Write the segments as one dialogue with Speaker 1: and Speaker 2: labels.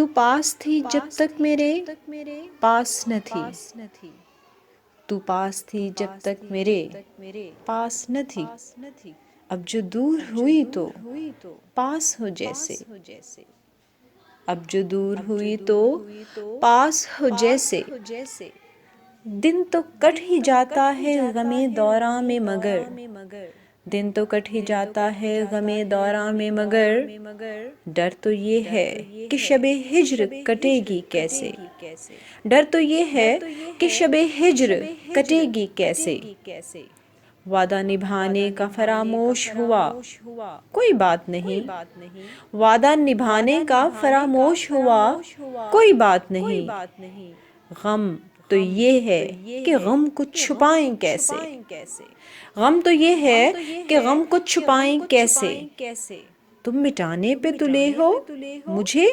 Speaker 1: تو پاس تھی جب تک میرے پاس نہ تھی، تو پاس تھی جب تک میرے پاس نہ تھی، اب جو دور ہوئی تو پاس ہو جیسے، اب جو دور ہوئی تو پاس ہو جیسے، دن تو کٹ ہی جاتا ہے غم دوراں میں مگر، دن تو کٹ ہی جاتا ہے غم دوراں میں مگر، ڈر تو یہ ہے کہ شب ہجر کٹے گی کیسے، ڈر تو یہ ہے کہ شب ہجر کٹے گی کیسے، وعدہ نبھانے کا فراموش ہوا کوئی بات نہیں، وعدہ نبھانے کا فراموش ہوا کوئی بات نہیں، غم تو یہ ہے کہ غم کو چھپائیں کیسے، غم تو یہ ہے کہ غم کو چھپائیں کیسے، تم مٹانے پہ تلے ہو مجھے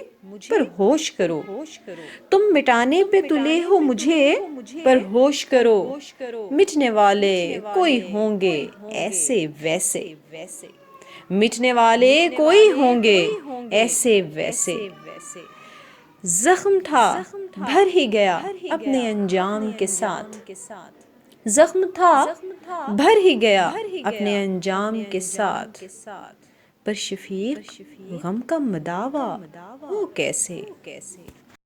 Speaker 1: پر ہوش کرو، تم مٹانے پہ تلے ہو مجھے پر ہوش کرو، مٹنے والے کوئی ہوں گے ایسے ویسے، مٹنے والے کوئی ہوں گے ایسے ویسے، زخم تھا بھر ہی گیا اپنے انجام کے ساتھ، زخم تھا بھر ہی گیا اپنے انجام کے ساتھ، پر شفیق غم کا مداوا ہو کیسے،